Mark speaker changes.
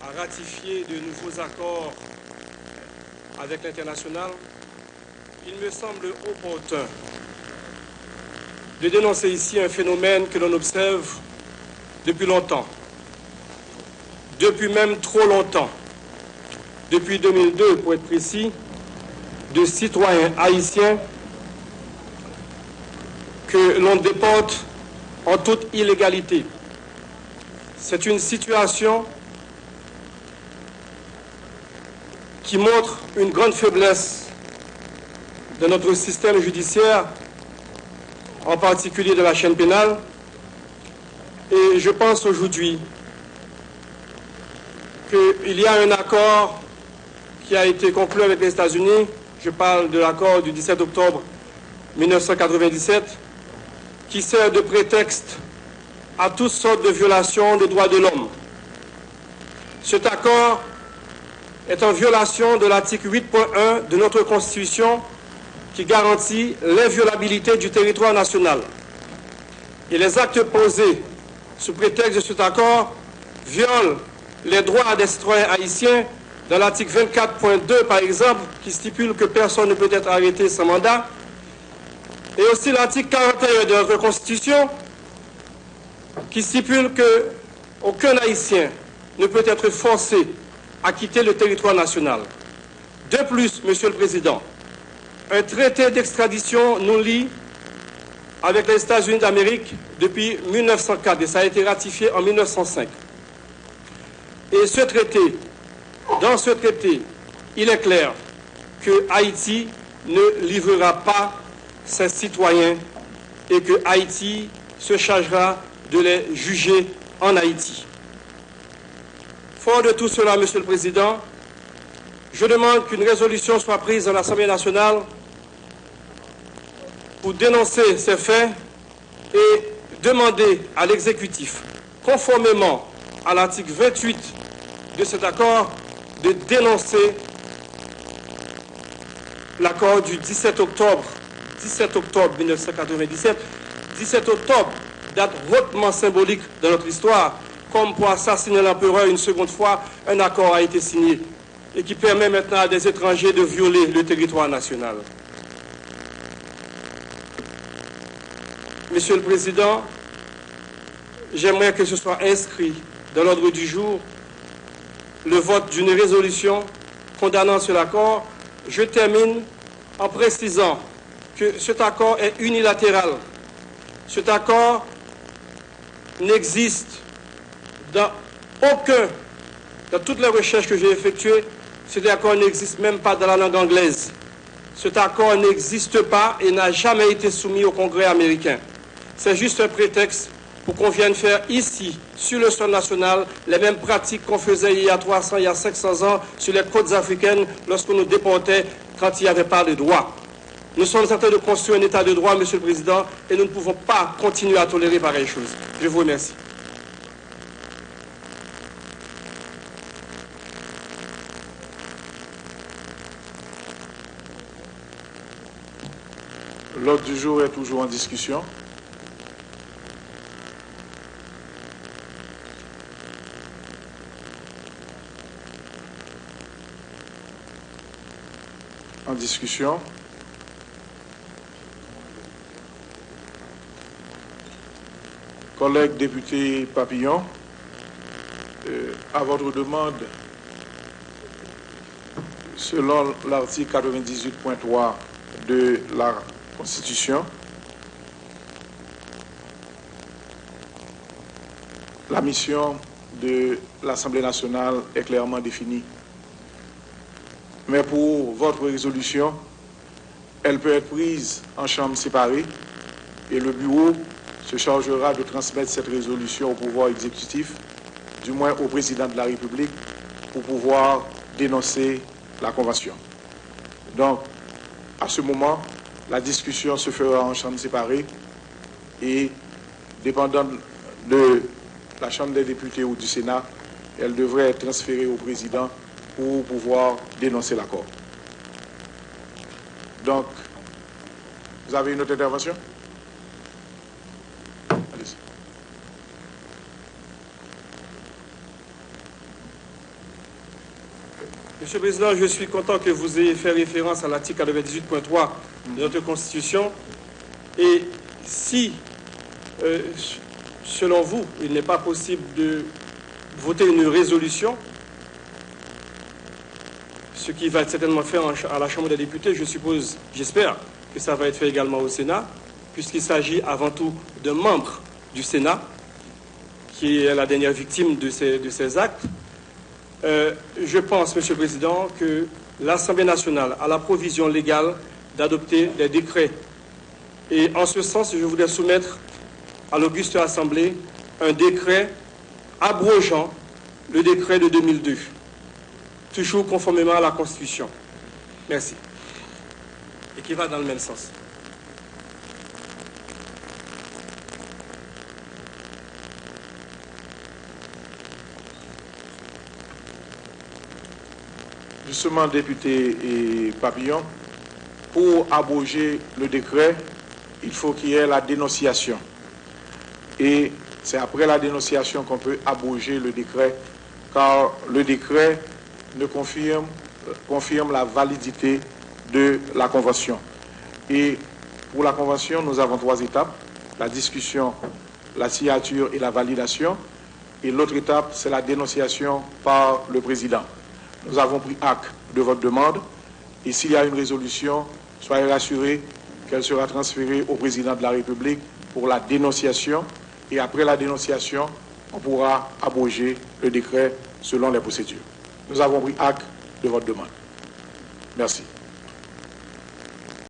Speaker 1: à ratifier de nouveaux accords avec l'international, il me semble opportun de dénoncer ici un phénomène que l'on observe depuis longtemps, depuis même trop longtemps, depuis 2002 pour être précis, de citoyens haïtiens que l'on déporte en toute illégalité. C'est une situation qui montre une grande faiblesse de notre système judiciaire, en particulier de la chaîne pénale. Et je pense aujourd'hui qu'il y a un accord qui a été conclu avec les États-Unis. Je parle de l'accord du 17 octobre 1997, qui sert de prétexte à toutes sortes de violations des droits de l'homme. Cet accord est en violation de l'article 8.1 de notre Constitution qui garantit l'inviolabilité du territoire national. Et les actes posés sous prétexte de cet accord violent les droits des citoyens haïtiens dans l'article 24.2 par exemple, qui stipule que personne ne peut être arrêté sans mandat, et aussi l'article 41 de notre Constitution qui stipule qu'aucun Haïtien ne peut être forcé à quitter le territoire national. De plus, Monsieur le Président, un traité d'extradition nous lie avec les États-Unis d'Amérique depuis 1904 et ça a été ratifié en 1905. Et dans ce traité, il est clair que Haïti ne livrera pas ses citoyens et que Haïti se chargera de les juger en Haïti. Fort de tout cela, Monsieur le Président, je demande qu'une résolution soit prise dans l'Assemblée nationale pour dénoncer ces faits et demander à l'exécutif, conformément à l'article 28 de cet accord, de dénoncer l'accord du 17 octobre 1997. 17 octobre, date hautement symbolique de notre histoire, comme pour assassiner l'empereur une seconde fois, un accord a été signé et qui permet maintenant à des étrangers de violer le territoire national. Monsieur le Président, j'aimerais que ce soit inscrit dans l'ordre du jour le vote d'une résolution condamnant cet accord. Je termine en précisant que cet accord est unilatéral. Cet accord n'existe dans toutes les recherches que j'ai effectuées, cet accord n'existe même pas dans la langue anglaise. Cet accord n'existe pas et n'a jamais été soumis au Congrès américain. C'est juste un prétexte pour qu'on vienne faire ici, sur le sol national, les mêmes pratiques qu'on faisait il y a 300, il y a 500 ans sur les côtes africaines lorsqu'on nous déportait quand il n'y avait pas de droit. Nous sommes en train de construire un état de droit, Monsieur le Président, et nous ne pouvons pas continuer à tolérer pareille chose. Je vous remercie.
Speaker 2: L'ordre du jour est toujours en discussion. En discussion. Collègue député Papillon, à votre demande, selon l'article 98.3 de la Constitution, la mission de l'Assemblée nationale est clairement définie. Mais pour votre résolution, elle peut être prise en chambre séparée et le bureau se chargera de transmettre cette résolution au pouvoir exécutif, du moins au président de la République, pour pouvoir dénoncer la Convention. Donc, à ce moment, la discussion se fera en chambre séparée et, dépendant de la Chambre des députés ou du Sénat, elle devrait être transférée au président pour pouvoir dénoncer l'accord. Donc, vous avez une autre intervention? Allez-y.
Speaker 1: Monsieur le Président, je suis content que vous ayez fait référence à l'article 98.3 de notre Constitution. Et si, selon vous, il n'est pas possible de voter une résolution, ce qui va être certainement fait à la Chambre des députés, je suppose, j'espère que ça va être fait également au Sénat, puisqu'il s'agit avant tout d'un membre du Sénat, qui est la dernière victime de ces actes. Je pense, Monsieur le Président, que l'Assemblée nationale a la provision légale d'adopter des décrets. Et en ce sens, je voudrais soumettre à l'auguste Assemblée un décret abrogeant le décret de 2002, toujours conformément à la Constitution. Merci. Et qui va dans le même sens.
Speaker 2: Justement, député Papillon, pour abroger le décret, il faut qu'il y ait la dénonciation. Et c'est après la dénonciation qu'on peut abroger le décret, car le décret ne confirme la validité de la Convention. Et pour la Convention, nous avons 3 étapes: la discussion, la signature et la validation. Et l'autre étape, c'est la dénonciation par le président. Nous avons pris acte de votre demande et s'il y a une résolution, soyez rassurés qu'elle sera transférée au président de la République pour la dénonciation et après la dénonciation, on pourra abroger le décret selon les procédures. Nous avons pris acte de votre demande. Merci.